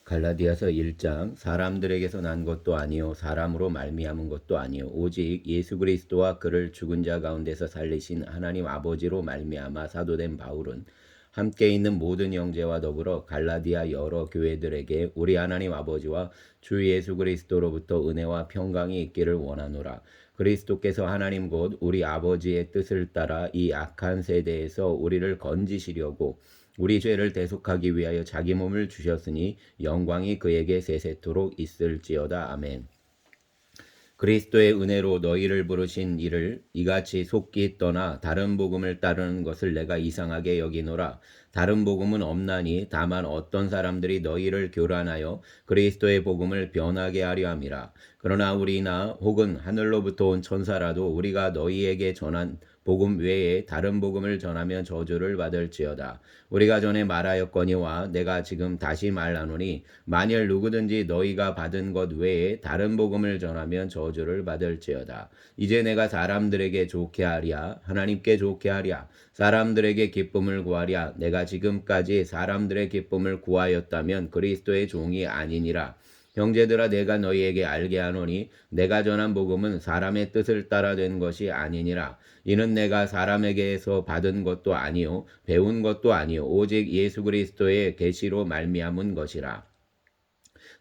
갈라디아서 1장 사람들에게서 난 것도 아니요 사람으로 말미암은 것도 아니요 오직 예수 그리스도와 그를 죽은 자 가운데서 살리신 하나님 아버지로 말미암아 사도된 바울은 함께 있는 모든 형제와 더불어 갈라디아 여러 교회들에게 우리 하나님 아버지와 주 예수 그리스도로부터 은혜와 평강이 있기를 원하노라. 그리스도께서 하나님 곧 우리 아버지의 뜻을 따라 이 악한 세대에서 우리를 건지시려고 우리 죄를 대속하기 위하여 자기 몸을 주셨으니 영광이 그에게 세세토록 있을지어다. 아멘. 그리스도의 은혜로 너희를 부르신 이를 이같이 속기 떠나 다른 복음을 따르는 것을 내가 이상하게 여기노라. 다른 복음은 없나니 다만 어떤 사람들이 너희를 교란하여 그리스도의 복음을 변하게 하려 함이라. 그러나 우리나 혹은 하늘로부터 온 천사라도 우리가 너희에게 전한 복음 외에 다른 복음을 전하면 저주를 받을지어다. 우리가 전에 말하였거니와 내가 지금 다시 말하노니 만일 누구든지 너희가 받은 것 외에 다른 복음을 전하면 저주를 받을지어다. 이제 내가 사람들에게 좋게 하랴 하나님께 좋게 하랴 사람들에게 기쁨을 구하랴 내가 지금까지 사람들의 기쁨을 구하였다면 그리스도의 종이 아니니라. 형제들아 내가 너희에게 알게 하노니 내가 전한 복음은 사람의 뜻을 따라 된 것이 아니니라. 이는 내가 사람에게서 받은 것도 아니요 배운 것도 아니요 오직 예수 그리스도의 계시로 말미암은 것이라.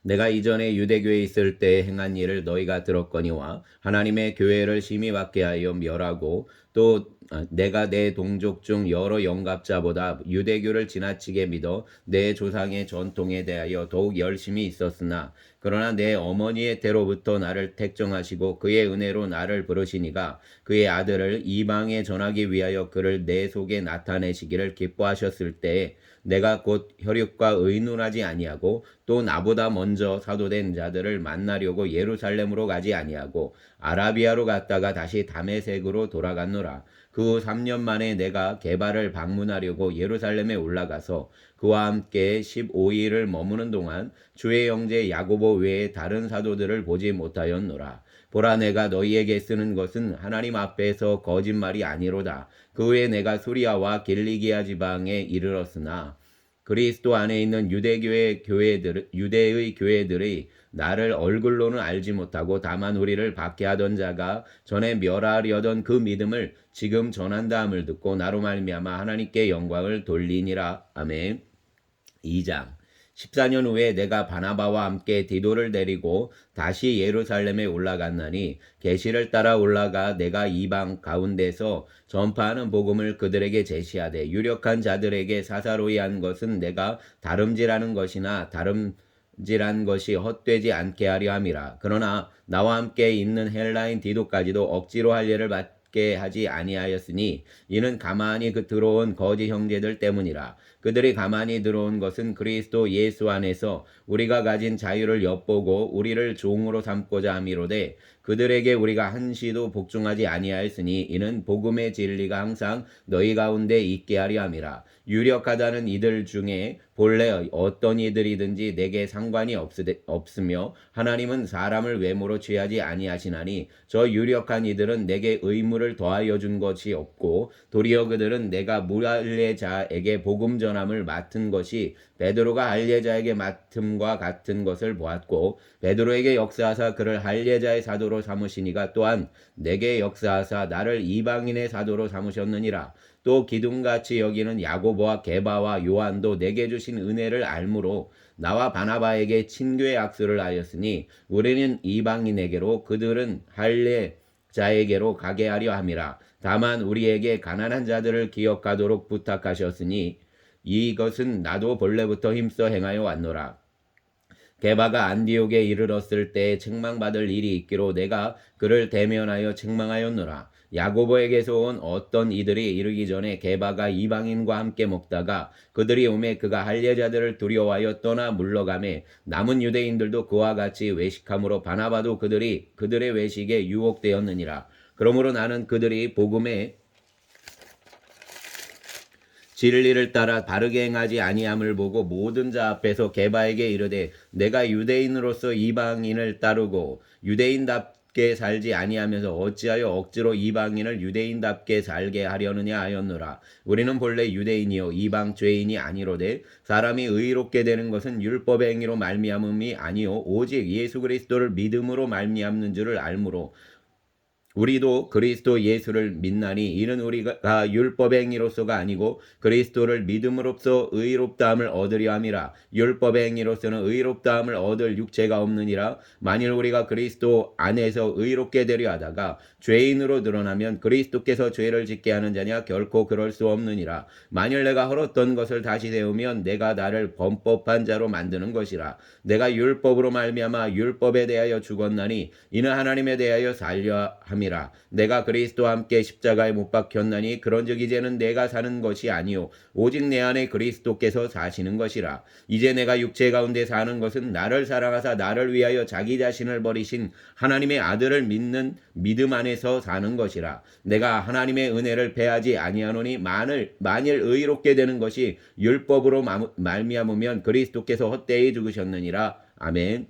내가 이전에 유대교에 있을 때 행한 일을 너희가 들었거니와 하나님의 교회를 심히 받게 하여 멸하고 또 내가 내 동족 중 여러 영갑자보다 유대교를 지나치게 믿어 내 조상의 전통에 대하여 더욱 열심히 있었으나 그러나 내 어머니의 때로부터 나를 택정하시고 그의 은혜로 나를 부르시니가 그의 아들을 이방에 전하기 위하여 그를 내 속에 나타내시기를 기뻐하셨을 때에 내가 곧 혈육과 의논하지 아니하고 또 나보다 먼저 사도된 자들을 만나려고 예루살렘으로 가지 아니하고 아라비아로 갔다가 다시 다메섹으로 돌아갔노라. 그 후 3년 만에 내가 게바를 방문하려고 예루살렘에 올라가서 그와 함께 15일을 머무는 동안 주의 형제 야고보 외에 다른 사도들을 보지 못하였노라. 보라 내가 너희에게 쓰는 것은 하나님 앞에서 거짓말이 아니로다. 그 후에 내가 수리아와 길리기아 지방에 이르렀으나 그리스도 안에 있는 유대의 교회들이 나를 얼굴로는 알지 못하고 다만 우리를 박해하던 자가 전에 멸하려던 그 믿음을 지금 전한다함을 듣고 나로 말미암아 하나님께 영광을 돌리니라. 아멘. 2장 14년 후에 내가 바나바와 함께 디도를 데리고 다시 예루살렘에 올라갔나니 계시를 따라 올라가 내가 이방 가운데서 전파하는 복음을 그들에게 제시하되 유력한 자들에게 사사로이 한 것은 내가 다름질하는 것이나 다름질한 것이 헛되지 않게 하려 함이라. 그러나 나와 함께 있는 헬라인 디도까지도 억지로 할 일을 받게 하지 아니하였으니 이는 가만히 들어온 거짓 형제들 때문이라. 그들이 가만히 들어온 것은 그리스도 예수 안에서 우리가 가진 자유를 엿보고 우리를 종으로 삼고자 함이로되 그들에게 우리가 한시도 복종하지 아니하였으니 이는 복음의 진리가 항상 너희 가운데 있게 하려 함이라. 유력하다는 이들 중에 본래 어떤 이들이든지 내게 상관이 없으며 하나님은 사람을 외모로 취하지 아니하시나니 저 유력한 이들은 내게 의무를 더하여 준 것이 없고 도리어 그들은 내가 무할례자에게 복음 전함을 맡은 것이 베드로가 할례자에게 맡음과 같은 것을 보았고 베드로에게 역사하사 그를 할례자의 사도로 삼으시니가 또한 내게 역사하사 나를 이방인의 사도로 삼으셨느니라. 또 기둥같이 여기는 야고보와 게바와 요한도 내게 주신 은혜를 알므로 나와 바나바에게 친교의 악수를 하였으니 우리는 이방인에게로 그들은 할례자에게로 가게 하려 함이라. 다만 우리에게 가난한 자들을 기억하도록 부탁하셨으니 이것은 나도 본래부터 힘써 행하여 왔노라. 게바가 안디옥에 이르렀을 때 책망받을 일이 있기로 내가 그를 대면하여 책망하였노라. 야고보에게서 온 어떤 이들이 이르기 전에 게바가 이방인과 함께 먹다가 그들이 오매 그가 할례자들을 두려워하여 떠나 물러가매 남은 유대인들도 그와 같이 외식함으로 바나바도 그들의 외식에 유혹되었느니라. 그러므로 나는 그들이 복음에 진리를 따라 바르게 행하지 아니함을 보고 모든 자 앞에서 게바에게 이르되 내가 유대인으로서 이방인을 따르고 유대인답게 유대인답게 살지 아니하면서 어찌하여 억지로 이방인을 유대인답게 살게 하려느냐 하였노라. 우리는 본래 유대인이요 이방 죄인이 아니로되 사람이 의롭게 되는 것은 율법의 행위로 말미암음이 아니요 오직 예수 그리스도를 믿음으로 말미암는 줄을 알므로 우리도 그리스도 예수를 믿나니 이는 우리가 율법의 행위로서가 아니고 그리스도를 믿음으로써 의롭다함을 얻으려 함이라. 율법의 행위로서는 의롭다함을 얻을 육체가 없느니라. 만일 우리가 그리스도 안에서 의롭게 되려 하다가 죄인으로 드러나면 그리스도께서 죄를 짓게 하는 자냐? 결코 그럴 수 없느니라. 만일 내가 헐었던 것을 다시 세우면 내가 나를 범법한 자로 만드는 것이라. 내가 율법으로 말미암아 율법에 대하여 죽었나니 이는 하나님에 대하여 살려 함이라. 내가 그리스도와 함께 십자가에 못 박혔나니 그런즉 이제는 내가 사는 것이 아니요 오직 내 안에 그리스도께서 사시는 것이라. 이제 내가 육체 가운데 사는 것은 나를 사랑하사 나를 위하여 자기 자신을 버리신 하나님의 아들을 믿는 믿음 안에서 사는 것이라. 내가 하나님의 은혜를 패하지 아니하노니 만일 의롭게 되는 것이 율법으로 말미암으면 그리스도께서 헛되이 죽으셨느니라. 아멘.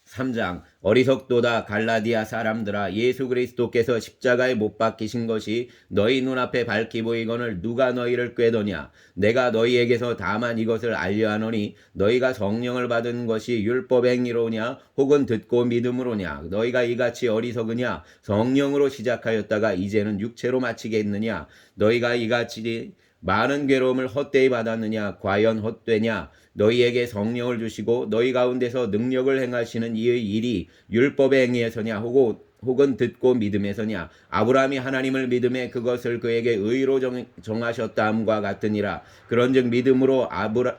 3장 어리석도다 갈라디아 사람들아 예수 그리스도께서 십자가에 못 박히신 것이 너희 눈앞에 밝히 보이거늘 누가 너희를 꾀더냐. 내가 너희에게서 다만 이것을 알려하노니 너희가 성령을 받은 것이 율법 행위로냐 혹은 듣고 믿음으로냐. 너희가 이같이 어리석으냐. 성령으로 시작하였다가 이제는 육체로 마치겠느냐. 너희가 이같이 많은 괴로움을 헛되이 받았느냐. 과연 헛되냐. 너희에게 성령을 주시고 너희 가운데서 능력을 행하시는 이의 일이 율법의 행위에서냐 혹은 듣고 믿음에서냐. 아브라함이 하나님을 믿음에 그것을 그에게 의로 정하셨다함과 같으니라. 그런즉 믿음으로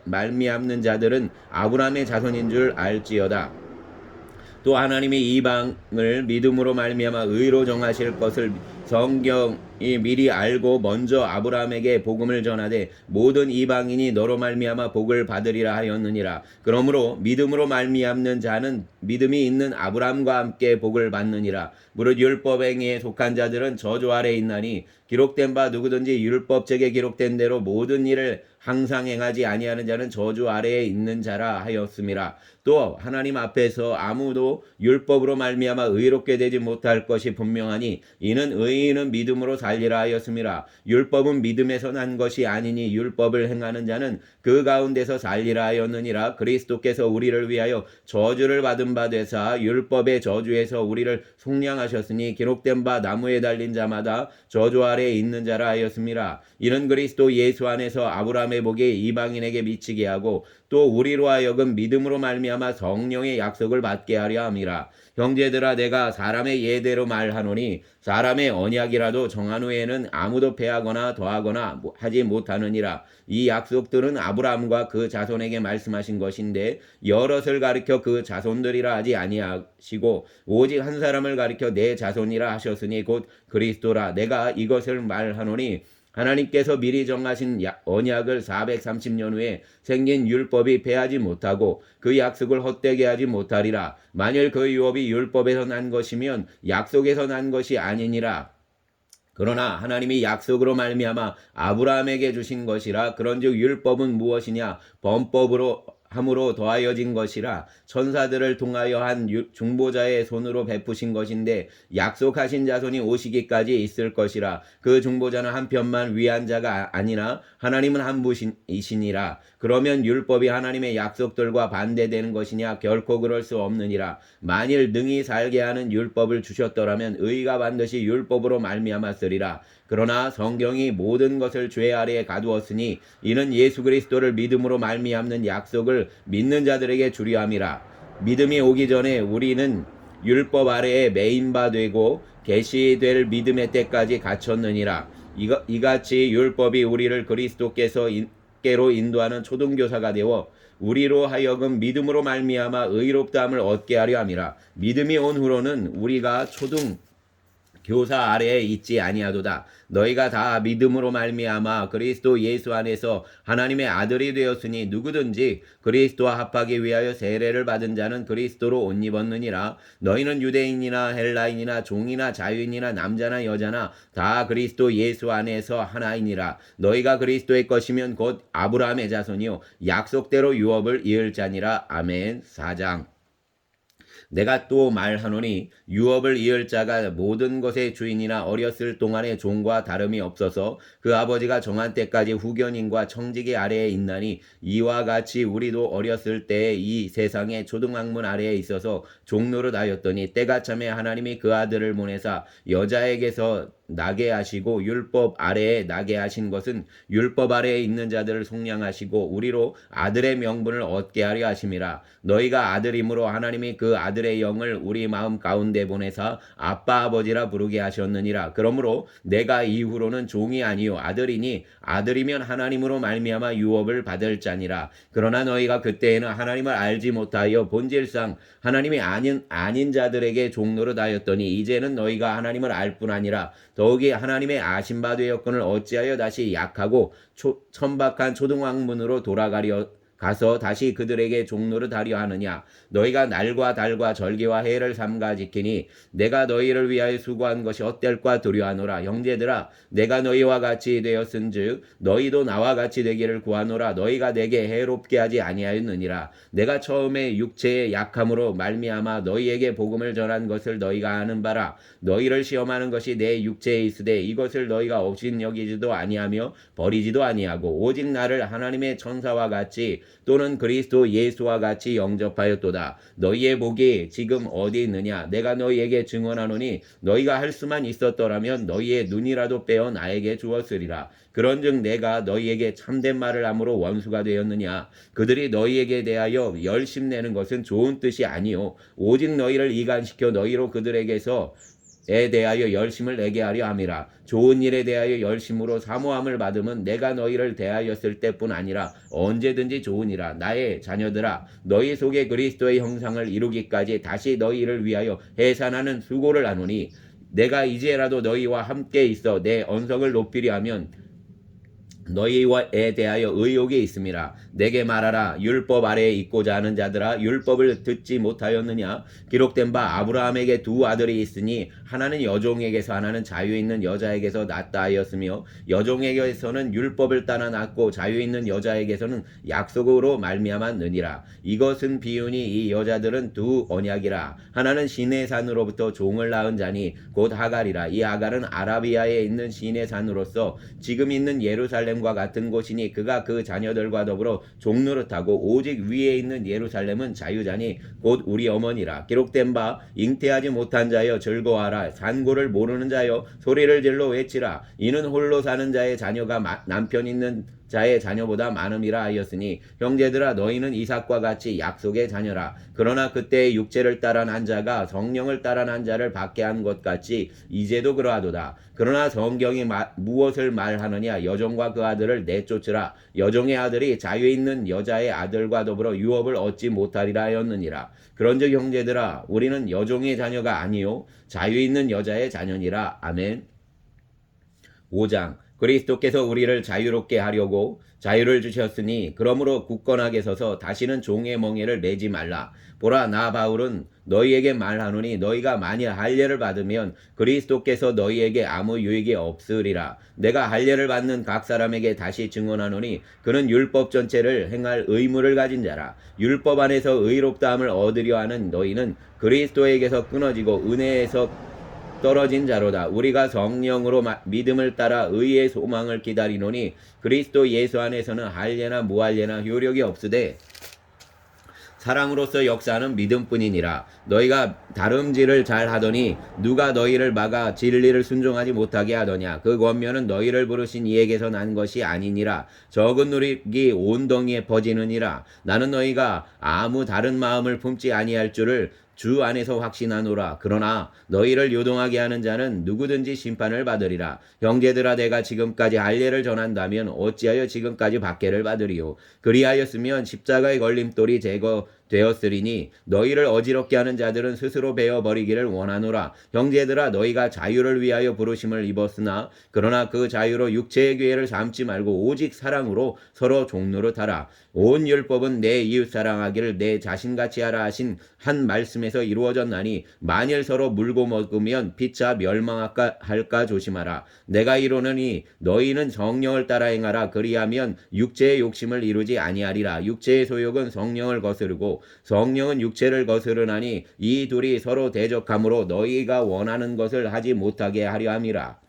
말미암는 자들은 아브라함의 자손인 줄 알지어다. 또 하나님이 이방을 믿음으로 말미암아 의로 정하실 것을 성경이 미리 알고 먼저 아브라함에게 복음을 전하되 모든 이방인이 너로 말미암아 복을 받으리라 하였느니라. 그러므로 믿음으로 말미암는 자는 믿음이 있는 아브라함과 함께 복을 받느니라. 무릇 율법 행위에 속한 자들은 저주 아래 있나니 기록된 바 누구든지 율법책에 기록된 대로 모든 일을 항상 행하지 아니하는 자는 저주 아래에 있는 자라 하였음이라. 또 하나님 앞에서 아무도 율법으로 말미암아 의롭게 되지 못할 것이 분명하니 이는 의인은 믿음으로 살리라 하였음이라. 율법은 믿음에서 난 것이 아니니 율법을 행하는 자는 그 가운데서 살리라 하였느니라. 그리스도께서 우리를 위하여 저주를 받은 바 되사 율법의 저주에서 우리를 속량하셨으니 기록된 바 나무에 달린 자마다 저주 아래에 있는 자라 하였음이라. 이는 그리스도 예수 안에서 아브라함의 복이 이방인에게 미치게 하고 또 우리로 하여금 믿음으로 말미암아 성령의 약속을 받게 하려 함이라. 형제들아 내가 사람의 예대로 말하노니 사람의 언약이라도 정한 후에는 아무도 패하거나 더하거나 하지 못하느니라. 이 약속들은 아브라함과 그 자손에게 말씀하신 것인데 여럿을 가리켜 그 자손들이라 하지 아니하시고 오직 한 사람을 가리켜 내 자손이라 하셨으니 곧 그리스도라. 내가 이것을 말하노니 하나님께서 미리 정하신 언약을 430년 후에 생긴 율법이 패하지 못하고 그 약속을 헛되게 하지 못하리라. 만일 그 유업이 율법에서 난 것이면 약속에서 난 것이 아니니라. 그러나 하나님이 약속으로 말미암아 아브라함에게 주신 것이라. 그런즉 율법은 무엇이냐. 범법으로 함으로 더하여진 것이라. 천사들을 통하여 한 중보자의 손으로 베푸신 것인데 약속하신 자손이 오시기까지 있을 것이라. 그 중보자는 한 편만 위한 자가 아니나 하나님은 한 분이시니라. 그러면 율법이 하나님의 약속들과 반대되는 것이냐. 결코 그럴 수 없느니라. 만일 능히 살게 하는 율법을 주셨더라면 의가 반드시 율법으로 말미암았으리라. 그러나 성경이 모든 것을 죄 아래에 가두었으니 이는 예수 그리스도를 믿음으로 말미암는 약속을 믿는 자들에게 주려 함이라. 믿음이 오기 전에 우리는 율법 아래에 매인 바 되고 계시될 믿음의 때까지 갇혔느니라. 이같이 율법이 우리를 그리스도께로 인도하는 초등교사가 되어 우리로 하여금 믿음으로 말미암아 의롭다함을 얻게 하려 함이라. 믿음이 온 후로는 우리가 교사 아래에 있지 아니하도다. 너희가 다 믿음으로 말미암아 그리스도 예수 안에서 하나님의 아들이 되었으니 누구든지 그리스도와 합하기 위하여 세례를 받은 자는 그리스도로 옷 입었느니라. 너희는 유대인이나 헬라인이나 종이나 자유인이나 남자나 여자나 다 그리스도 예수 안에서 하나이니라. 너희가 그리스도의 것이면 곧 아브라함의 자손이요 약속대로 유업을 이을 자니라. 아멘. 4장 내가 또 말하노니 유업을 이을 자가 모든 것의 주인이나 어렸을 동안의 종과 다름이 없어서 그 아버지가 정한 때까지 후견인과 청지기 아래에 있나니 이와 같이 우리도 어렸을 때에 이 세상의 초등학문 아래에 있어서 종노릇하였더니 때가 참에 하나님이 그 아들을 보내사 여자에게서 나게 하시고 율법 아래에 나게 하신 것은 율법 아래에 있는 자들을 속량하시고 우리로 아들의 명분을 얻게 하려 하심이라. 너희가 아들이므로 하나님이 그 아들의 영을 우리 마음 가운데 보내사 아빠 아버지라 부르게 하셨느니라. 그러므로 내가 이후로는 종이 아니요 아들이니 아들이면 하나님으로 말미암아 유업을 받을 자니라. 그러나 너희가 그때에는 하나님을 알지 못하여 본질상 하나님이 아닌 자들에게 종노릇하였더니 이제는 너희가 하나님을 알 뿐 아니라 더욱이 하나님의 아신 바 되었거늘 어찌하여 다시 약하고 천박한 초등학문으로 돌아가려 가서 다시 그들에게 종노릇하려 하느냐. 너희가 날과 달과 절기와 해를 삼가 지키니 내가 너희를 위하여 수고한 것이 어떨까 두려워하노라. 형제들아 내가 너희와 같이 되었은즉 너희도 나와 같이 되기를 구하노라. 너희가 내게 해롭게 하지 아니하였느니라. 내가 처음에 육체의 약함으로 말미암아 너희에게 복음을 전한 것을 너희가 아는 바라. 너희를 시험하는 것이 내 육체에 있으되 이것을 너희가 업신여기지도 아니하며 버리지도 아니하고 오직 나를 하나님의 천사와 같이 또는 그리스도 예수와 같이 영접하였도다. 너희의 복이 지금 어디 있느냐? 내가 너희에게 증언하노니 너희가 할 수만 있었더라면 너희의 눈이라도 빼어 나에게 주었으리라. 그런즉 내가 너희에게 참된 말을 함으로 원수가 되었느냐? 그들이 너희에게 대하여 열심내는 것은 좋은 뜻이 아니요 오직 너희를 이간시켜 너희로 그들에게서 에 대하여 열심을 내게 하려 함이라. 좋은 일에 대하여 열심으로 사모함을 받으면 내가 너희를 대하였을 때뿐 아니라 언제든지 좋으니라. 나의 자녀들아 너희 속에 그리스도의 형상을 이루기까지 다시 너희를 위하여 해산하는 수고를 하노니 내가 이제라도 너희와 함께 있어 내 언성을 높이려 하면 너희에 대하여 의욕이 있음이라. 내게 말하라. 율법 아래에 있고자 하는 자들아 율법을 듣지 못하였느냐? 기록된 바 아브라함에게 두 아들이 있으니 하나는 여종에게서 하나는 자유 있는 여자에게서 낳았다 하였으며 여종에게서는 율법을 따라 낳고 자유 있는 여자에게서는 약속으로 말미암았느니라. 이것은 비유니 이 여자들은 두 언약이라. 하나는 시내 산으로부터 종을 낳은 자니 곧 하갈이라. 이 하갈은 아라비아에 있는 시내 산으로서 지금 있는 예루살렘과 같은 곳이니 그가 그 자녀들과 더불어 종노릇하고 오직 위에 있는 예루살렘은 자유자니 곧 우리 어머니라. 기록된 바 잉태하지 못한 자여 즐거워하라. 산고를 모르는 자여 소리를 질러 외치라. 이는 홀로 사는 자의 자녀가 남편 있는 자의 자녀보다 많음이라 하였으니 형제들아 너희는 이삭과 같이 약속의 자녀라. 그러나 그때의 육체를 따라 난 자가 성령을 따라 난 자를 받게 한 것 같이 이제도 그러하도다. 그러나 성경이 무엇을 말하느냐? 여종과 그 아들을 내쫓으라. 여종의 아들이 자유 있는 여자의 아들과 더불어 유업을 얻지 못하리라 하였느니라. 그런즉 형제들아 우리는 여종의 자녀가 아니요 자유 있는 여자의 자녀니라. 아멘. 5장 그리스도께서 우리를 자유롭게 하려고 자유를 주셨으니 그러므로 굳건하게 서서 다시는 종의 멍에를 매지 말라. 보라 나 바울은 너희에게 말하노니 너희가 만일 할례를 받으면 그리스도께서 너희에게 아무 유익이 없으리라. 내가 할례를 받는 각 사람에게 다시 증언하노니 그는 율법 전체를 행할 의무를 가진 자라. 율법 안에서 의롭다함을 얻으려 하는 너희는 그리스도에게서 끊어지고 은혜에서 떨어진 자로다. 우리가 성령으로 믿음을 따라 의의 소망을 기다리노니 그리스도 예수 안에서는 할례나 무할례나 효력이 없으되 사랑으로서 역사하는 믿음뿐이니라. 너희가 다름질을 잘 하더니 누가 너희를 막아 진리를 순종하지 못하게 하더냐? 그 권면은 너희를 부르신 이에게서 난 것이 아니니라. 적은 누룩이 온 덩이에 퍼지느니라. 나는 너희가 아무 다른 마음을 품지 아니할 줄을 주 안에서 확신하노라. 그러나 너희를 요동하게 하는 자는 누구든지 심판을 받으리라. 형제들아 내가 지금까지 할례를 전한다면 어찌하여 지금까지 박해를 받으리요? 그리하였으면 십자가의 걸림돌이 제거되었으리니 너희를 어지럽게 하는 자들은 스스로 베어버리기를 원하노라. 형제들아 너희가 자유를 위하여 부르심을 입었으나 그러나 그 자유로 육체의 기회를 삼지 말고 오직 사랑으로 서로 종노릇하라. 온 율법은 내 이웃 사랑하기를 내 자신같이 하라 하신 한 말씀에서 이루어졌나니 만일 서로 물고 먹으면 피차 멸망할까 조심하라. 내가 이르노니 너희는 성령을 따라 행하라. 그리하면 육체의 욕심을 이루지 아니하리라. 육체의 소욕은 성령을 거스르고 것이요 성령은 육체를 거스르나니 이 둘이 서로 대적함으로 너희가 원하는 것을 하지 못하게 하려 함이라.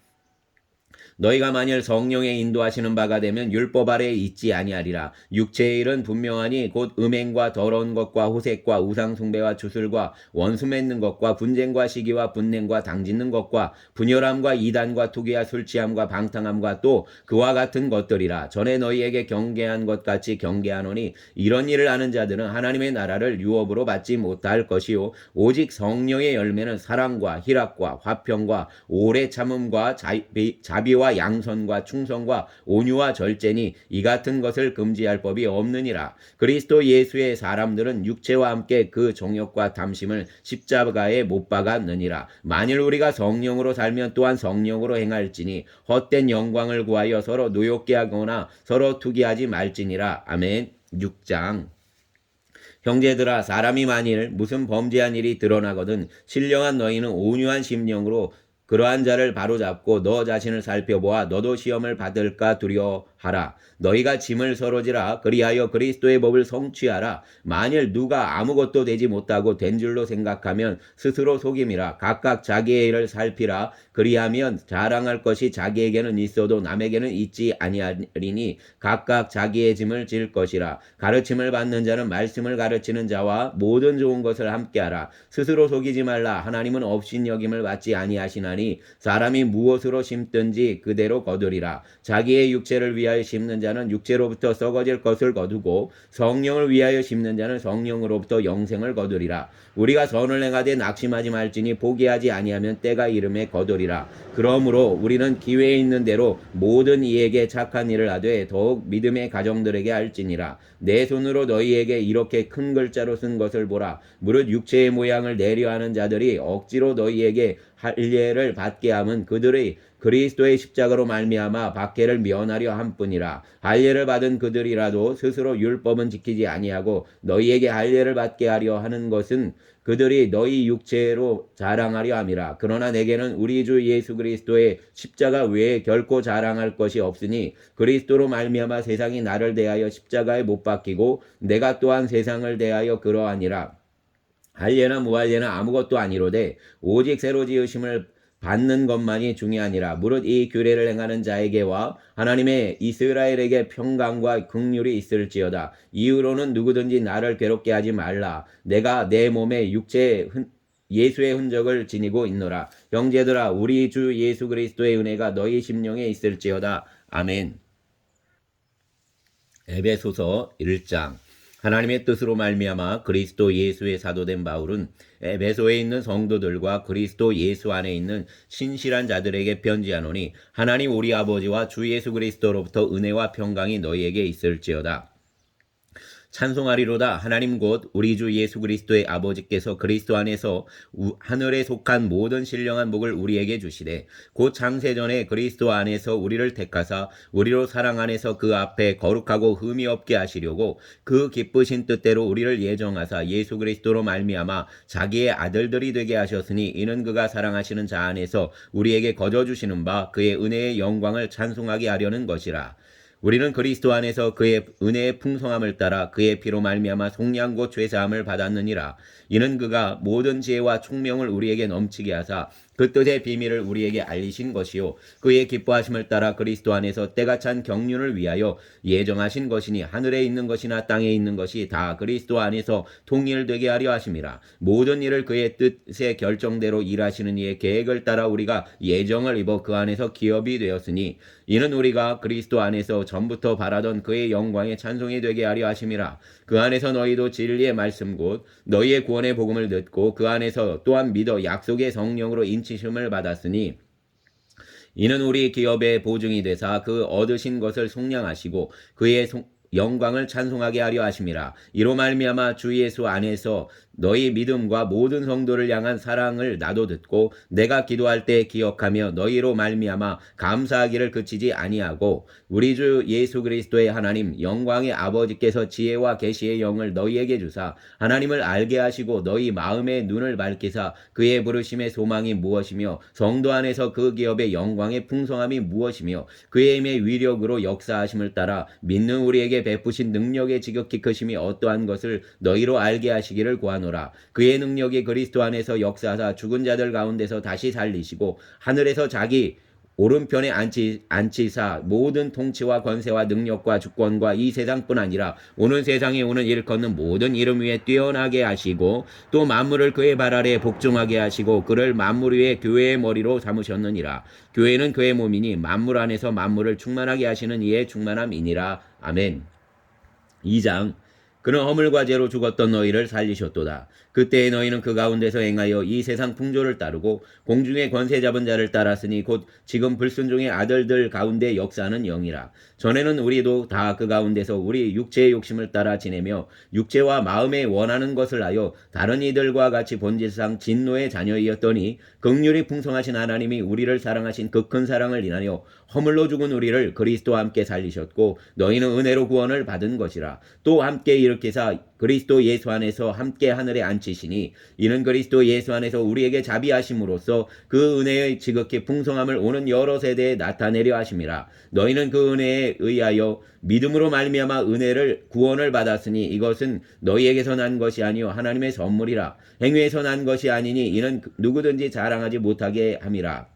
너희가 만일 성령의 인도하시는 바가 되면 율법 아래에 있지 아니하리라. 육체의 일은 분명하니 곧 음행과 더러운 것과 호색과 우상 숭배와 주술과 원수 맺는 것과 분쟁과 시기와 분냉과 당짓는 것과 분열함과 이단과 투기와 술취함과 방탕함과 또 그와 같은 것들이라. 전에 너희에게 경계한 것 같이 경계하노니 이런 일을 하는 자들은 하나님의 나라를 유업으로 받지 못할 것이요 오직 성령의 열매는 사랑과 희락과 화평과 오래 참음과 자비와 양선과 충성과 온유와 절제니 이 같은 것을 금지할 법이 없느니라. 그리스도 예수의 사람들은 육체와 함께 그 정욕과 탐심을 십자가에 못 박았느니라. 만일 우리가 성령으로 살면 또한 성령으로 행할지니 헛된 영광을 구하여 서로 노엽게 하거나 서로 투기하지 말지니라. 아멘. 6장. 형제들아, 사람이 만일 무슨 범죄한 일이 드러나거든 신령한 너희는 온유한 심령으로 그러한 자를 바로잡고 너 자신을 살펴보아 너도 시험을 받을까 두려워하라. 너희가 짐을 서로지라. 그리하여 그리스도의 법을 성취하라. 만일 누가 아무것도 되지 못하고 된 줄로 생각하면 스스로 속임이라. 각각 자기의 일을 살피라. 그리하면 자랑할 것이 자기에게는 있어도 남에게는 있지 아니하리니 각각 자기의 짐을 질 것이라. 가르침을 받는 자는 말씀을 가르치는 자와 모든 좋은 것을 함께하라. 스스로 속이지 말라. 하나님은 업신여김을 받지 아니하시나니 사람이 무엇으로 심든지 그대로 거두리라. 자기의 육체를 위하여 심는 자는 육체로부터 썩어질 것을 거두고 성령을 위하여 심는 자는 성령으로부터 영생을 거두리라. 우리가 선을 행하되 낙심하지 말지니 포기하지 아니하면 때가 이름에 거두리라. 그러므로 우리는 기회에 있는 대로 모든 이에게 착한 일을 하되 더욱 믿음의 가정들에게 할지니라. 내 손으로 너희에게 이렇게 큰 글자로 쓴 것을 보라. 무릇 육체의 모양을 내려하는 자들이 억지로 너희에게 할례를 받게 함은 그들의 그리스도의 십자가로 말미암아 박해를 면하려 함뿐이라. 할례를 받은 그들이라도 스스로 율법은 지키지 아니하고 너희에게 할례를 받게 하려 하는 것은 그들이 너희 육체로 자랑하려 함이라. 그러나 내게는 우리 주 예수 그리스도의 십자가 외에 결코 자랑할 것이 없으니 그리스도로 말미암아 세상이 나를 대하여 십자가에 못 박히고 내가 또한 세상을 대하여 그러하니라. 할례나 무할례나 아무것도 아니로되 오직 새로 지으심을 받는 것만이 중요하니라. 무릇 이 규례를 행하는 자에게와 하나님의 이스라엘에게 평강과 긍휼이 있을지어다. 이후로는 누구든지 나를 괴롭게 하지 말라. 내가 내 몸에 예수의 흔적을 지니고 있노라. 형제들아, 우리 주 예수 그리스도의 은혜가 너희 심령에 있을지어다. 아멘. 에베소서 1장. 하나님의 뜻으로 말미암아 그리스도 예수의 사도된 바울은 에베소에 있는 성도들과 그리스도 예수 안에 있는 신실한 자들에게 편지하노니 하나님 우리 아버지와 주 예수 그리스도로부터 은혜와 평강이 너희에게 있을지어다. 찬송하리로다. 하나님 곧 우리 주 예수 그리스도의 아버지께서 그리스도 안에서 하늘에 속한 모든 신령한 복을 우리에게 주시되 곧 창세전에 그리스도 안에서 우리를 택하사 우리로 사랑 안에서 그 앞에 거룩하고 흠이 없게 하시려고 그 기쁘신 뜻대로 우리를 예정하사 예수 그리스도로 말미암아 자기의 아들들이 되게 하셨으니 이는 그가 사랑하시는 자 안에서 우리에게 거저 주시는 바 그의 은혜의 영광을 찬송하게 하려는 것이라. 우리는 그리스도 안에서 그의 은혜의 풍성함을 따라 그의 피로 말미암아 속량 곧 죄사함을 받았느니라. 이는 그가 모든 지혜와 총명을 우리에게 넘치게 하사 그 뜻의 비밀을 우리에게 알리신 것이요 그의 기뻐하심을 따라 그리스도 안에서 때가 찬 경륜을 위하여 예정하신 것이니 하늘에 있는 것이나 땅에 있는 것이 다 그리스도 안에서 통일되게 하려 하심이라. 모든 일을 그의 뜻의 결정대로 일하시는 이의 계획을 따라 우리가 예정을 입어 그 안에서 기업이 되었으니 이는 우리가 그리스도 안에서 전부터 바라던 그의 영광의 찬송이 되게 하려 하심이라. 그 안에서 너희도 진리의 말씀 곧 너희의 구원의 복음을 듣고 그 안에서 또한 믿어 약속의 성령으로 인치심을 받았으니 이는 우리 기업의 보증이 되사 그 얻으신 것을 속량하시고 그의 영광을 찬송하게 하려 하심이라. 이로 말미암아 주 예수 안에서 너희 믿음과 모든 성도를 향한 사랑을 나도 듣고 내가 기도할 때 기억하며 너희로 말미암아 감사하기를 그치지 아니하고 우리 주 예수 그리스도의 하나님 영광의 아버지께서 지혜와 계시의 영을 너희에게 주사 하나님을 알게 하시고 너희 마음의 눈을 밝히사 그의 부르심의 소망이 무엇이며 성도 안에서 그 기업의 영광의 풍성함이 무엇이며 그의 힘의 위력으로 역사하심을 따라 믿는 우리에게 베푸신 능력의 지극히 크심이 어떠한 것을 너희로 알게 하시기를 구하노라. 그의 능력이 그리스도 안에서 역사하사 죽은 자들 가운데서 다시 살리시고 하늘에서 자기 오른편에 앉히사 모든 통치와 권세와 능력과 주권과 이 세상뿐 아니라 오는 세상에 오는 일컫는 모든 이름 위에 뛰어나게 하시고 또 만물을 그의 발 아래에 복종하게 하시고 그를 만물 위에 교회의 머리로 삼으셨느니라. 교회는 그의 몸이니 만물 안에서 만물을 충만하게 하시는 이의 충만함이니라. 아멘. 2장 그는 허물과 죄로 죽었던 너희를 살리셨도다. 그때에 너희는 그 가운데서 행하여 이 세상 풍조를 따르고 공중의 권세 잡은 자를 따랐으니 곧 지금 불순종의 아들들 가운데 역사하는 영이라. 전에는 우리도 다 그 가운데서 우리 육체의 욕심을 따라 지내며 육체와 마음에 원하는 것을 하여 다른 이들과 같이 본질상 진노의 자녀이었더니 긍휼이 풍성하신 하나님이 우리를 사랑하신 그 큰 사랑을 인하여 허물로 죽은 우리를 그리스도와 함께 살리셨고 너희는 은혜로 구원을 받은 것이라. 또 함께 일으키사 그리스도 예수 안에서 함께 하늘에 앉히시니 이는 그리스도 예수 안에서 우리에게 자비하심으로써 그 은혜의 지극히 풍성함을 오는 여러 세대에 나타내려 하심이라. 너희는 그 은혜에 의하여 믿음으로 말미암아 은혜를 구원을 받았으니 이것은 너희에게서 난 것이 아니요 하나님의 선물이라. 행위에서 난 것이 아니니 이는 누구든지 자랑하지 못하게 함이라.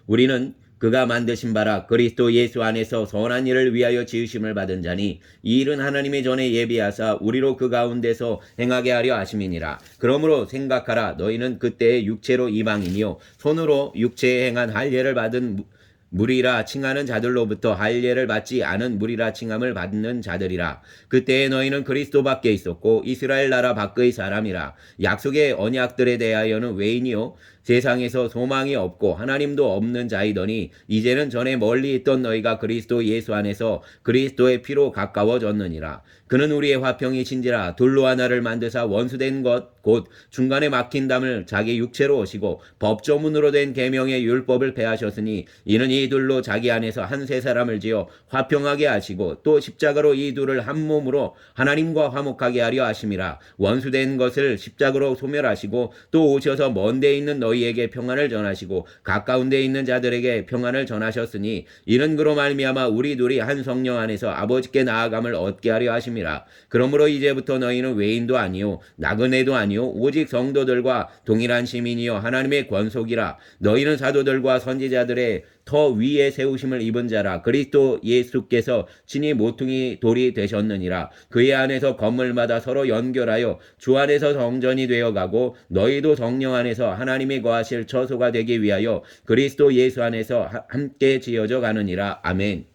우리는 그가 만드신 바라 그리스도 예수 안에서 선한 일을 위하여 지으심을 받은 자니 이 일은 하나님의 전에 예비하사 우리로 그 가운데서 행하게 하려 하심이니라. 그러므로 생각하라. 너희는 그때의 육체로 이방인이요 손으로 육체에 행한 할례를 받은 무리라 칭하는 자들로부터 할례를 받지 않은 무리라 칭함을 받는 자들이라. 그때에 너희는 그리스도 밖에 있었고 이스라엘 나라 밖의 사람이라. 약속의 언약들에 대하여는 외인이요 세상에서 소망이 없고 하나님도 없는 자이더니 이제는 전에 멀리 있던 너희가 그리스도 예수 안에서 그리스도의 피로 가까워졌느니라. 그는 우리의 화평이신지라. 둘로 하나를 만드사 원수된 것 곧 중간에 막힌 담을 자기 육체로 오시고 법조문으로 된 계명의 율법을 폐하셨으니 이는 이 둘로 자기 안에서 한 세 사람을 지어 화평하게 하시고 또 십자가로 이 둘을 한 몸으로 하나님과 화목하게 하려 하심이라. 원수된 것을 십자가로 소멸하시고 또 오셔서 먼 데 있는 너희에게 평안을 전하시고 가까운 데 있는 자들에게 평안을 전하셨으니 이는 그로 말미암아 우리 둘이 한 성령 안에서 아버지께 나아감을 얻게 하려 하심이라. 그러므로 이제부터 너희는 외인도 아니요 나그네도 아니요 오직 성도들과 동일한 시민이요 하나님의 권속이라. 너희는 사도들과 선지자들의 터 위에 세우심을 입은 자라. 그리스도 예수께서 친히 모퉁이 돌이 되셨느니라. 그의 안에서 건물마다 서로 연결하여 주 안에서 성전이 되어가고 너희도 성령 안에서 하나님이 거하실 처소가 되기 위하여 그리스도 예수 안에서 함께 지어져 가느니라. 아멘.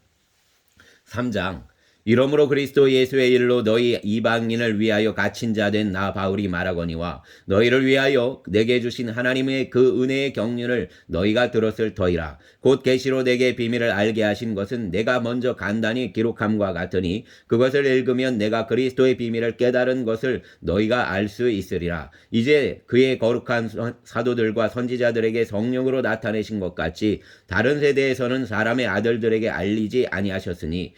3장 이러므로 그리스도 예수의 일로 너희 이방인을 위하여 갇힌 자 된 나 바울이 말하거니와 너희를 위하여 내게 주신 하나님의 그 은혜의 경륜을 너희가 들었을 터이라. 곧 계시로 내게 비밀을 알게 하신 것은 내가 먼저 간단히 기록함과 같으니 그것을 읽으면 내가 그리스도의 비밀을 깨달은 것을 너희가 알 수 있으리라. 이제 그의 거룩한 사도들과 선지자들에게 성령으로 나타내신 것 같이 다른 세대에서는 사람의 아들들에게 알리지 아니하셨으니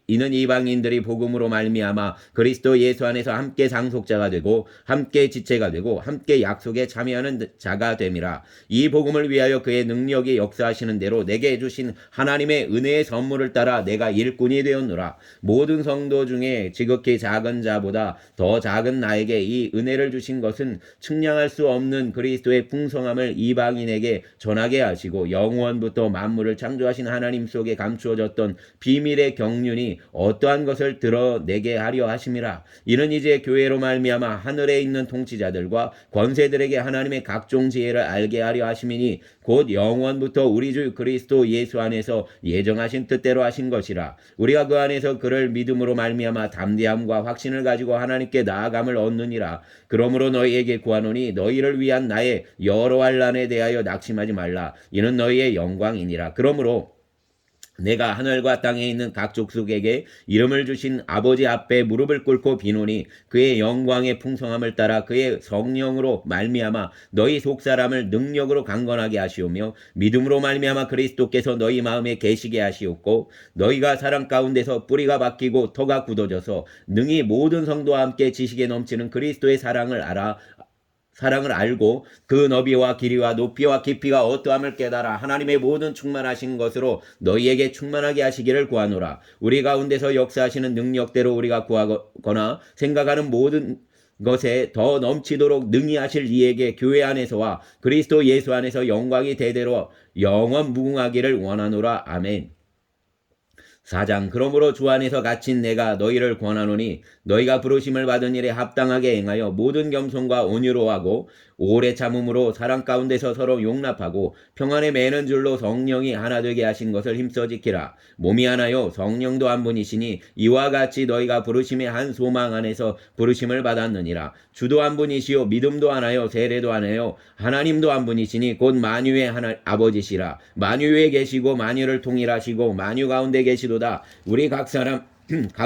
이는 이방인들이 복음으로 말미암아 그리스도 예수 안에서 함께 상속자가 되고 함께 지체가 되고 함께 약속에 참여하는 자가 됨이라. 이 복음을 위하여 그의 능력이 역사하시는 대로 내게 주신 하나님의 은혜의 선물을 따라 내가 일꾼이 되었노라. 모든 성도 중에 지극히 작은 자보다 더 작은 나에게 이 은혜를 주신 것은 측량할 수 없는 그리스도의 풍성함을 이방인에게 전하게 하시고 영원부터 만물을 창조하신 하나님 속에 감추어졌던 비밀의 경륜이 어떠한 것을 드러내게 하려 하심이라. 이는 이제 교회로 말미암아 하늘에 있는 통치자들과 권세들에게 하나님의 각종 지혜를 알게 하려 하심이니 곧 영원부터 우리 주 그리스도 예수 안에서 예정하신 뜻대로 하신 것이라. 우리가 그 안에서 그를 믿음으로 말미암아 담대함과 확신을 가지고 하나님께 나아감을 얻느니라. 그러므로 너희에게 구하노니 너희를 위한 나의 여러 환난에 대하여 낙심하지 말라. 이는 너희의 영광이니라. 그러므로 내가 하늘과 땅에 있는 각 족속에게 이름을 주신 아버지 앞에 무릎을 꿇고 비노니 그의 영광의 풍성함을 따라 그의 성령으로 말미암아 너희 속사람을 능력으로 강건하게 하시오며 믿음으로 말미암아 그리스도께서 너희 마음에 계시게 하시옵고 너희가 사랑 가운데서 뿌리가 박히고 터가 굳어져서 능히 모든 성도와 함께 지식에 넘치는 그리스도의 사랑을 알고 그 너비와 길이와 높이와 깊이가 어떠함을 깨달아 하나님의 모든 충만하신 것으로 너희에게 충만하게 하시기를 구하노라. 우리 가운데서 역사하시는 능력대로 우리가 구하거나 생각하는 모든 것에 더 넘치도록 능히 하실 이에게 교회 안에서와 그리스도 예수 안에서 영광이 대대로 영원 무궁하기를 원하노라. 아멘. 4장 그러므로 주 안에서 갇힌 내가 너희를 권하노니 너희가 부르심을 받은 일에 합당하게 행하여 모든 겸손과 온유로 하고 오래 참음으로 사랑 가운데서 서로 용납하고 평안에 매는 줄로 성령이 하나 되게 하신 것을 힘써 지키라. 몸이 하나요 성령도 한 분이시니 이와 같이 너희가 부르심의 한 소망 안에서 부르심을 받았느니라. 주도 한 분이시요 믿음도 하나요 세례도 하나요 하나님도 한 분이시니 곧 만유의 아버지시라. 만유에 계시고 만유를 통일하시고 만유 가운데 계시도다. 우리 각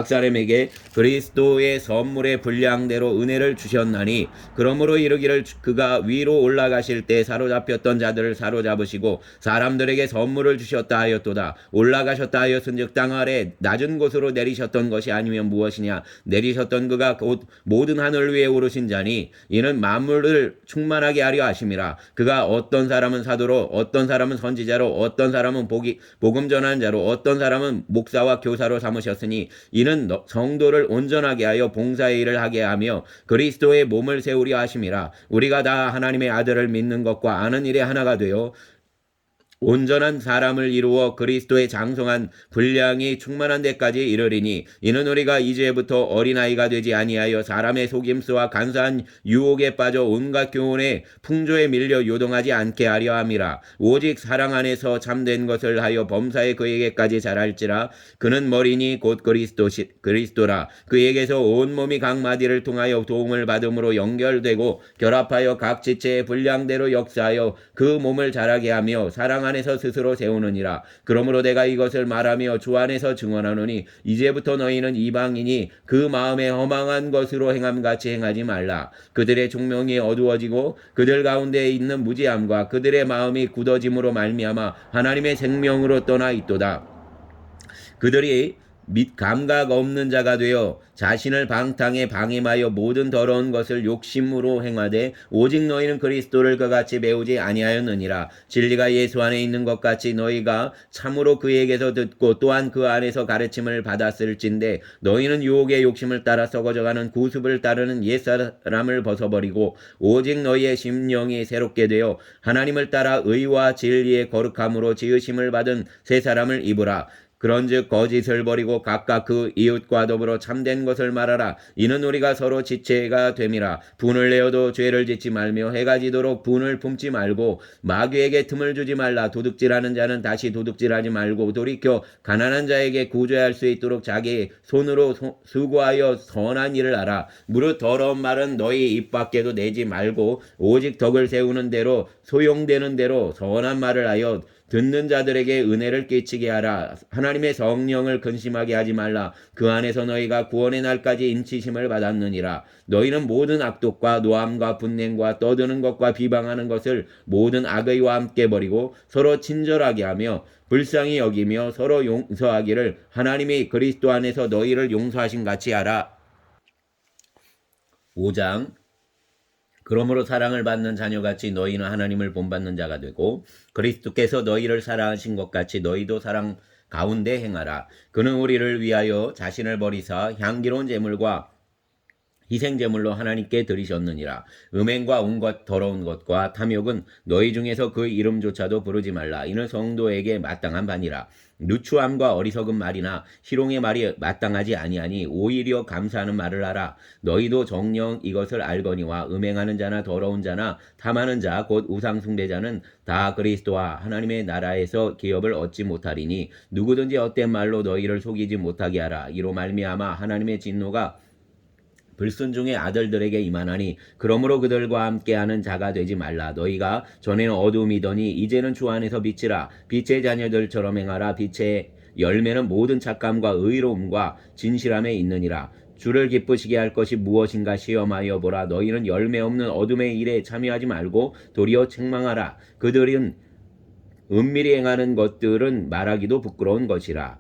사람에게 그리스도의 선물의 분량대로 은혜를 주셨나니 그러므로 이르기를 그가 위로 올라가실 때 사로잡혔던 자들을 사로잡으시고 사람들에게 선물을 주셨다 하였도다. 올라가셨다 하였은즉 땅 아래 낮은 곳으로 내리셨던 것이 아니면 무엇이냐. 내리셨던 그가 곧 모든 하늘 위에 오르신 자니 이는 만물을 충만하게 하려 하심이라. 그가 어떤 사람은 사도로 어떤 사람은 선지자로 어떤 사람은 복음 전하는 자로 어떤 사람은 목사와 교사로 삼으셨으니 이는 성도를 온전하게 하여 봉사의 일을 하게 하며 그리스도의 몸을 세우려 하심이라. 우리가 다 하나님의 아들을 믿는 것과 아는 일에 하나가 되어 온전한 사람을 이루어 그리스도의 장성한 분량이 충만한 데까지 이르리니 이는 우리가 이제부터 어린아이가 되지 아니하여 사람의 속임수와 간사한 유혹에 빠져 온갖 교훈의 풍조에 밀려 요동하지 않게 하려 함이라. 오직 사랑 안에서 참된 것을 하여 범사에 그에게까지 자랄지라. 그는 머리니 곧 그리스도라. 그에게서 온몸이 각 마디를 통하여 도움을 받음으로 연결되고 결합하여 각 지체의 분량대로 역사하여 그 몸을 자라게 하며 사랑 안에서 스스로 세우느니라. 그러므로 내가 이것을 말하며 주 안에서 증언하노니 이제부터 너희는 이방인이 그 마음에 허망한 것으로 행함같이 행하지 말라. 그들의 총명이 어두워지고 그들 가운데 있는 무지함과 그들의 마음이 굳어짐으로 말미암아 하나님의 생명으로 떠나 있도다. 그들이 감각 없는 자가 되어 자신을 방탕에 방임하여 모든 더러운 것을 욕심으로 행하되 오직 너희는 그리스도를 그같이 배우지 아니하였느니라. 진리가 예수 안에 있는 것 같이 너희가 참으로 그에게서 듣고 또한 그 안에서 가르침을 받았을진데 너희는 유혹의 욕심을 따라 썩어져가는 구습을 따르는 옛사람을 벗어버리고 오직 너희의 심령이 새롭게 되어 하나님을 따라 의와 진리의 거룩함으로 지으심을 받은 새 사람을 입으라. 그런즉 거짓을 버리고 각각 그 이웃과 더불어 참된 것을 말하라. 이는 우리가 서로 지체가 됨이라. 분을 내어도 죄를 짓지 말며 해가 지도록 분을 품지 말고 마귀에게 틈을 주지 말라. 도둑질하는 자는 다시 도둑질하지 말고 돌이켜 가난한 자에게 구제할 수 있도록 자기 손으로 수고하여 선한 일을 하라. 무릇 더러운 말은 너희 입 밖에도 내지 말고 오직 덕을 세우는 대로 소용되는 대로 선한 말을 하여 듣는 자들에게 은혜를 끼치게 하라. 하나님의 성령을 근심하게 하지 말라. 그 안에서 너희가 구원의 날까지 인치심을 받았느니라. 너희는 모든 악독과 노함과 분냉과 떠드는 것과 비방하는 것을 모든 악의와 함께 버리고 서로 친절하게 하며 불쌍히 여기며 서로 용서하기를 하나님이 그리스도 안에서 너희를 용서하신 같이 하라. 5장 그러므로 사랑을 받는 자녀같이 너희는 하나님을 본받는 자가 되고 그리스도께서 너희를 사랑하신 것 같이 너희도 사랑 가운데 행하라. 그는 우리를 위하여 자신을 버리사 향기로운 제물과 희생제물로 하나님께 드리셨느니라. 음행과 온갖 더러운 것과 탐욕은 너희 중에서 그 이름조차도 부르지 말라. 이는 성도에게 마땅한 바니라. 누추함과 어리석은 말이나 희롱의 말이 마땅하지 아니하니 오히려 감사하는 말을 하라. 너희도 정녕 이것을 알거니와 음행하는 자나 더러운 자나 탐하는 자 곧 우상 숭배자는 다 그리스도와 하나님의 나라에서 기업을 얻지 못하리니 누구든지 헛된 말로 너희를 속이지 못하게 하라. 이로 말미암아 하나님의 진노가 불순종의 아들들에게 임하나니 그러므로 그들과 함께하는 자가 되지 말라. 너희가 전에는 어두움이더니 이제는 주 안에서 빛이라. 빛의 자녀들처럼 행하라. 빛의 열매는 모든 착감과 의로움과 진실함에 있느니라. 주를 기쁘시게 할 것이 무엇인가 시험하여 보라. 너희는 열매 없는 어둠의 일에 참여하지 말고 도리어 책망하라. 그들은 은밀히 행하는 것들은 말하기도 부끄러운 것이라.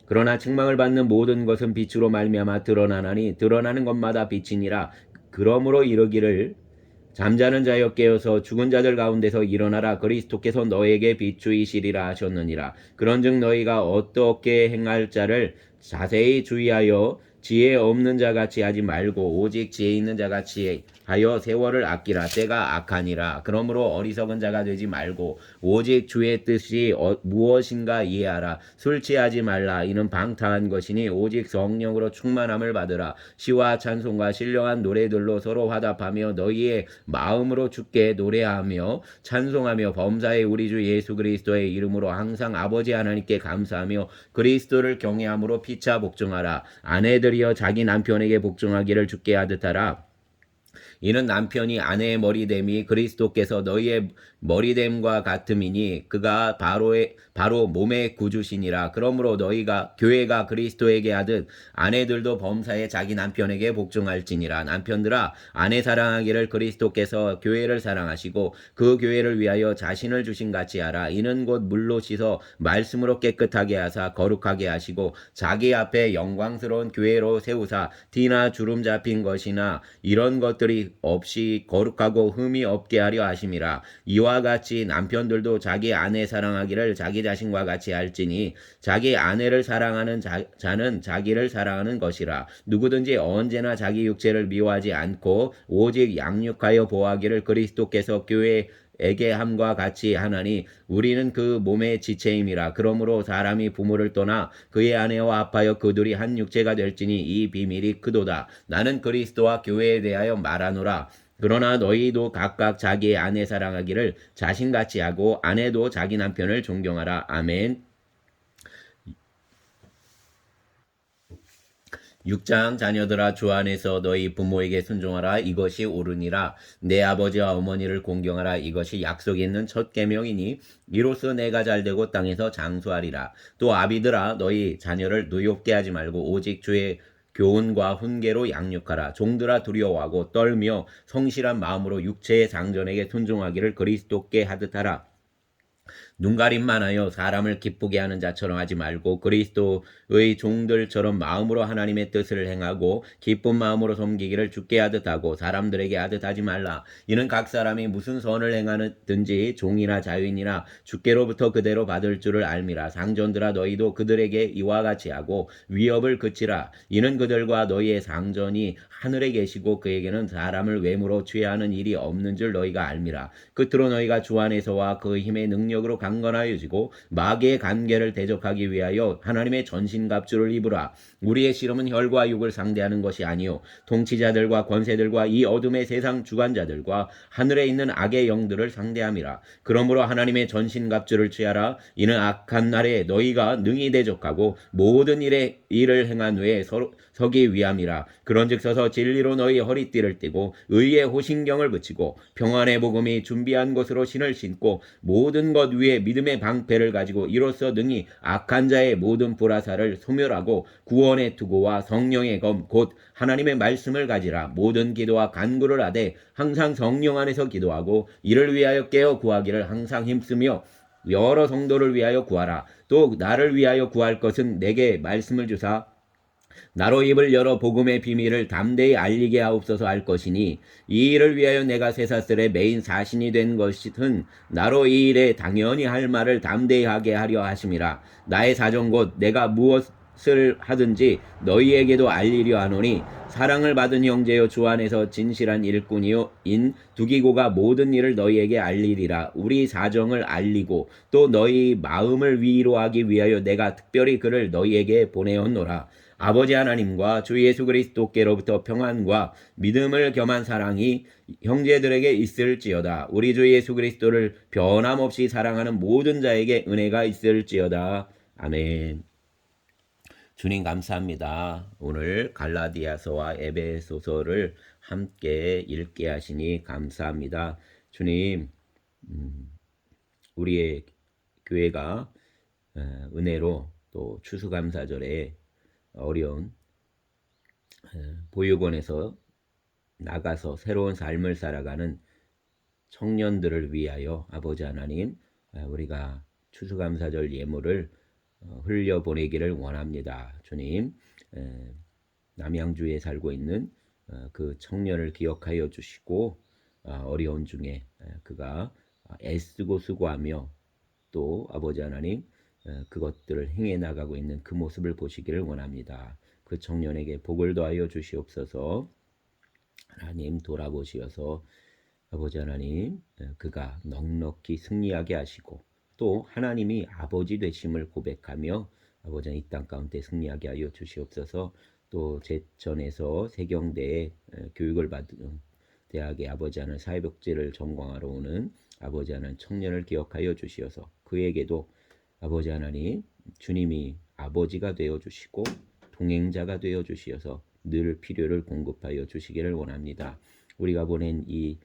그러나 책망을 받는 모든 것은 빛으로 말미암아 드러나나니 드러나는 것마다 빛이니라. 그러므로 이르기를 잠자는 자여 깨어서 죽은 자들 가운데서 일어나라. 그리스도께서 너에게 비추이시리라 하셨느니라. 그런즉 너희가 어떻게 행할 자를 자세히 주의하여 지혜 없는 자같이 하지 말고 오직 지혜 있는 자같이 하여 세월을 아끼라. 때가 악하니라. 그러므로 어리석은 자가 되지 말고 오직 주의 뜻이 무엇인가 이해하라. 술 취하지 말라. 이는 방탕한 것이니 오직 성령으로 충만함을 받으라. 시와 찬송과 신령한 노래들로 서로 화답하며 너희의 마음으로 주께 노래하며 찬송하며 범사의 우리 주 예수 그리스도의 이름으로 항상 아버지 하나님께 감사하며 그리스도를 경외함으로 피차 복종하라. 아내들이여 자기 남편에게 복종하기를 주께 하듯하라. 이는 남편이 아내의 머리됨이 그리스도께서 너희의 머리됨과 같음이니 그가 바로 몸의 구주시니라. 그러므로 너희가 교회가 그리스도에게 하듯 아내들도 범사에 자기 남편에게 복종할지니라. 남편들아 아내 사랑하기를 그리스도께서 교회를 사랑하시고 그 교회를 위하여 자신을 주신 같이 하라. 이는 곧 물로 씻어 말씀으로 깨끗하게 하사 거룩하게 하시고 자기 앞에 영광스러운 교회로 세우사 티나 주름 잡힌 것이나 이런 것들이 없이 거룩하고 흠이 없게 하려 하심이라. 이와 같이 남편들도 자기 아내 사랑하기를 자기 자신과 같이 할지니 자기 아내를 사랑하는 자는 자기를 사랑하는 것이라. 누구든지 언제나 자기 육체를 미워하지 않고 오직 양육하여 보호하기를 그리스도께서 교회에게 함과 같이 하나니 우리는 그 몸의 지체임이라. 그러므로 사람이 부모를 떠나 그의 아내와 합하여 그들이 한 육체가 될지니 이 비밀이 크도다. 나는 그리스도와 교회에 대하여 말하노라. 그러나 너희도 각각 자기의 아내 사랑하기를 자신같이 하고 아내도 자기 남편을 존경하라. 아멘. 6장 자녀들아 주 안에서 너희 부모에게 순종하라. 이것이 옳으니라. 내 아버지와 어머니를 공경하라. 이것이 약속 있는 첫 계명이니 이로써 내가 잘되고 땅에서 장수하리라. 또 아비들아 너희 자녀를 누욕게 하지 말고 오직 주의 교훈과 훈계로 양육하라. 종들아 두려워하고 떨며 성실한 마음으로 육체의 장전에게 순종하기를 그리스도께 하듯 하라. 눈가림만 하여 사람을 기쁘게 하는 자처럼 하지 말고 그리스도의 종들처럼 마음으로 하나님의 뜻을 행하고 기쁜 마음으로 섬기기를 주께 하듯 하고 사람들에게 하듯 하지 말라. 이는 각 사람이 무슨 선을 행하든지 종이나 자유인이나 주께로부터 그대로 받을 줄을 알미라. 상전들아 너희도 그들에게 이와 같이 하고 위협을 그치라. 이는 그들과 너희의 상전이 하늘에 계시고 그에게는 사람을 외모로 취하는 일이 없는 줄 너희가 알미라. 끝으로 너희가 주 안에서와 그 힘의 능력으로 강건하여지고 마귀의 관계를 대적하기 위하여 하나님의 전신갑주를 입으라. 우리의 씨름은 혈과 육을 상대하는 것이 아니요 통치자들과 권세들과 이 어둠의 세상 주관자들과 하늘에 있는 악의 영들을 상대함이라. 그러므로 하나님의 전신갑주를 취하라. 이는 악한 날에 너희가 능히 대적하고 모든 일을 행한 후에 서기 위함이라. 그런즉 서서 진리로 너희 허리띠를 띠고 의의 호신경을 붙이고 평안의 복음이 준비한 것으로 신을 신고 모든 것 위에 믿음의 방패를 가지고 이로써 능히 악한 자의 모든 불화살을 소멸하고 구원의 투구와 성령의 검 곧 하나님의 말씀을 가지라. 모든 기도와 간구를 하되 항상 성령 안에서 기도하고 이를 위하여 깨어 구하기를 항상 힘쓰며 여러 성도를 위하여 구하라. 또 나를 위하여 구할 것은 내게 말씀을 주사 나로 입을 열어 복음의 비밀을 담대히 알리게 하옵소서 할 것이니 이 일을 위하여 내가 쇠사슬의 메인 사신이 된 것은 나로 이 일에 당연히 할 말을 담대히 하게 하려 하심이라. 나의 사정 곧 내가 무엇을 하든지 너희에게도 알리려 하노니 사랑을 받은 형제여 주 안에서 진실한 일꾼이요 인 두기고가 모든 일을 너희에게 알리리라. 우리 사정을 알리고 또 너희 마음을 위로하기 위하여 내가 특별히 그를 너희에게 보내었노라. 아버지 하나님과 주 예수 그리스도께로부터 평안과 믿음을 겸한 사랑이 형제들에게 있을지어다. 우리 주 예수 그리스도를 변함없이 사랑하는 모든 자에게 은혜가 있을지어다. 아멘. 주님 감사합니다. 오늘 갈라디아서와 에베소서를 함께 읽게 하시니 감사합니다. 주님, 우리의 교회가 은혜로 또 추수감사절에 어려운 보육원에서 나가서 새로운 삶을 살아가는 청년들을 위하여 아버지 하나님, 우리가 추수감사절 예물을 흘려보내기를 원합니다. 주님, 남양주에 살고 있는 그 청년을 기억하여 주시고, 어려운 중에 그가 애쓰고 수고하며 또 아버지 하나님, 그것들을 행해 나가고 있는 그 모습을 보시기를 원합니다. 그 청년에게 복을 더하여 주시옵소서. 하나님 돌아보시어서 아버지 하나님, 그가 넉넉히 승리하게 하시고 또 하나님이 아버지 되심을 고백하며 아버지 이 땅 가운데 승리하게 하여 주시옵소서. 또 제천에서 세경대에 교육을 받은 대학의 아버지 하나님 사회복지를 전공하러 오는 아버지 하나님 청년을 기억하여 주시어서 그에게도 아버지 하나님 주님이 아버지가 되어 주시고 동행자가 되어 주시어서 늘 필요를 공급하여 주시기를 원합니다. 우리가 보낸 이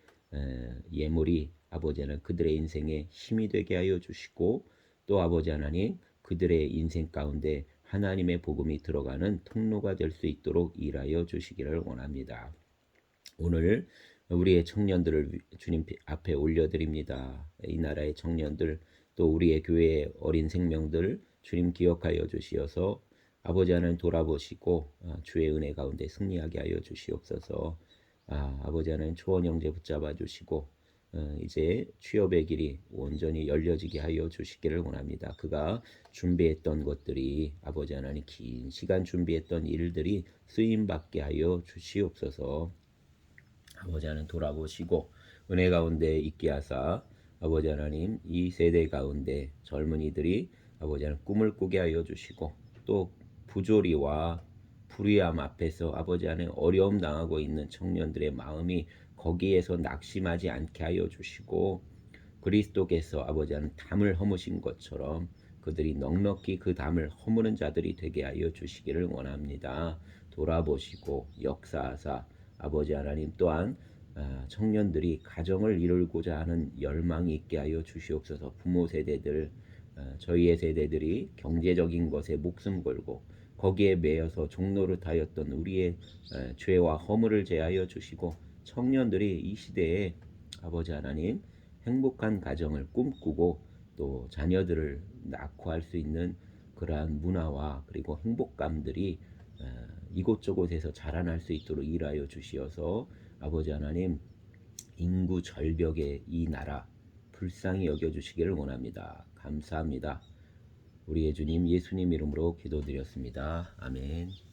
예물이 아버지 하나님 그들의 인생에 힘이 되게 하여 주시고 또 아버지 하나님 그들의 인생 가운데 하나님의 복음이 들어가는 통로가 될 수 있도록 일하여 주시기를 원합니다. 오늘 우리의 청년들을 주님 앞에 올려드립니다. 이 나라의 청년들 또 우리의 교회의 어린 생명들 주님 기억하여 주시어서 아버지 하나님 돌아보시고 주의 은혜 가운데 승리하게 하여 주시옵소서. 아버지 하나님 초원 형제 붙잡아 주시고 이제 취업의 길이 온전히 열려지게 하여 주시기를 원합니다. 그가 준비했던 것들이 아버지 하나님 긴 시간 준비했던 일들이 쓰임받게 하여 주시옵소서. 아버지 하나님 돌아보시고 은혜 가운데 있게 하사 아버지 하나님 이 세대 가운데 젊은이들이 아버지 하나님 꿈을 꾸게 하여 주시고 또 부조리와 불의함 앞에서 아버지 하나님 어려움 당하고 있는 청년들의 마음이 거기에서 낙심하지 않게 하여 주시고 그리스도께서 아버지 하나님 담을 허무신 것처럼 그들이 넉넉히 그 담을 허무는 자들이 되게 하여 주시기를 원합니다. 돌아보시고 역사하사 아버지 하나님 또한 청년들이 가정을 이루고자 하는 열망이 있게 하여 주시옵소서. 부모 세대들 저희의 세대들이 경제적인 것에 목숨 걸고 거기에 매여서 종노릇하였던 우리의 죄와 허물을 제하여 주시고 청년들이 이 시대에 아버지 하나님 행복한 가정을 꿈꾸고 또 자녀들을 낳고 할 수 있는 그러한 문화와 그리고 행복감들이 이곳저곳에서 자라날 수 있도록 일하여 주시어서 아버지 하나님 인구 절벽의 이 나라 불쌍히 여겨주시기를 원합니다. 감사합니다. 우리의 주님 예수님 이름으로 기도드렸습니다. 아멘.